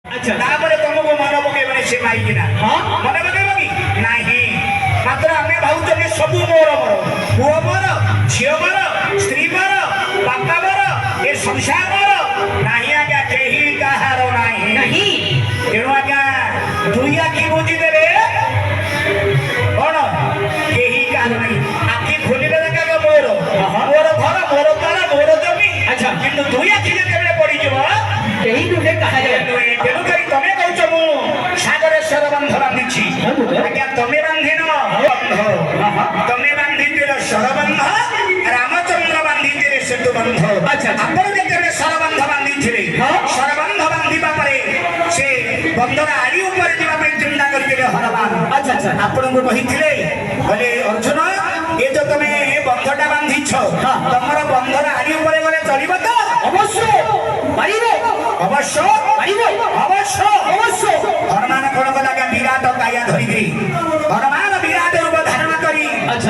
अच्छा तापर तुमको मन पकेबे से माइकी ना हाँ मन पकेब कि नहीं मात्र आम भावुँ जे सब मोर मोर पुओ मोर झील मोर स्त्री मोर बापा मोर ए संसार मोर नहीं आज्ञा कहीं कहार नहीं नहीं तेणु आज्ञा दुई आखि बुझीदेवे कौन कहीं कहार नहीं आखि खोलिले देखा मोर मोर घर मोर तार मोर जमी अच्छा किंतु दुई आखि जेतेबेले पड़ीजिव कहीं नुहे कहा जाए तेणुकरी तमे कौच मु सागरेश्वर बंध बांधि आज्ञा तमे बांधिन बंध तमे बांधिल सरबंध रामचंद्र बांधि सेतु बंध अच्छा आपण जेतेबेले सरबंध बांधि सरबंध बांधिबा परे से बंधर आड़ी ऊपर जीवा पे चिंता करथिले हनुमान अच्छा अच्छा आपण को कहिथिले बोले अर्जुन ये जो तमे बंधटा बांधिछ तमर बंधर आड़ी ऊपर गले चलिबो तो अवश्य पाइबो अवश्य अवश्य अवश्य हनुमान कौन कला विराट काया धरिकी हनुमान विराट रूप धारण करी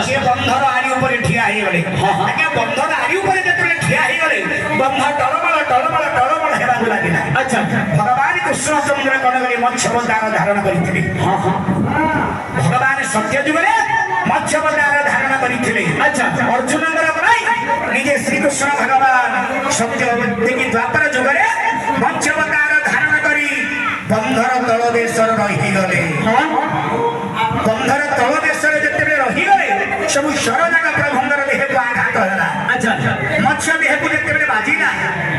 से बंधर आड़ी ऊपर ठिया हो गले आज्ञा बंधर आड़ी ऊपर जेतले ठिया हो गले बंध टलमल हेबाक लागिला अच्छा भगवान कृष्णचंद्र कौन करी मत्स्यवतार धारण करथिले भगवान सत्य जुगरे मत्स्यवतार धारण करथिले अच्छा अर्जुन निजे श्रीकृष्ण भगवान सत्य देखि द्वापर जुगरे मत्स्यवतार धारण करी बंधर तल देशर रही गले बंधर तल देशर जेतेबेले रही गले सब सरजाक प्रभुंगर देह को आघात होला अच्छा मत्स्य देह को जेतेबेले बाजिला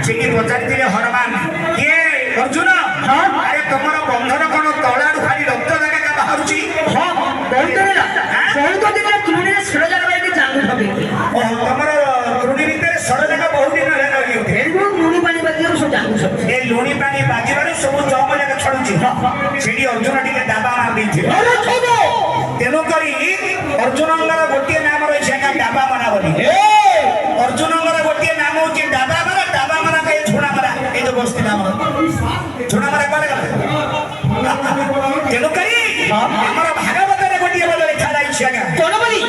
से कि पचारिथिले हनुमान के अर्जुन अरे तुमर बंधर कोन तळाडू खाली रक्त जागा बाहरुची हां बहुत दिन तुमने सरजाक बाई जांगु ठके ओ तुमर त्रुणी भितर सरजाक बहुत दिन रही होते ए लुणी पानी बाजियो सब जांगु सब ए लुणी पानी बाजिबार सब चौक जाक छडुची सेडी अर्जुन टिके दाबा मार दैछि अरे छोड़ो तेनु करी अर्जुनंगर गोटिए नाम रही है डाबा मना बोली अर्जुनंगर गोटिए नाम होची डाबा मना कहे झुणा मरा ए जो गोष्ठी नाम झुणा मरा कोन गला तेनु करी हमर भागवत रे गोटिए बोल लिखा जाई छै आगा कोनबरी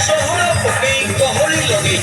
ସହର ପକେଇ ଗହଳି ଲଗେଇ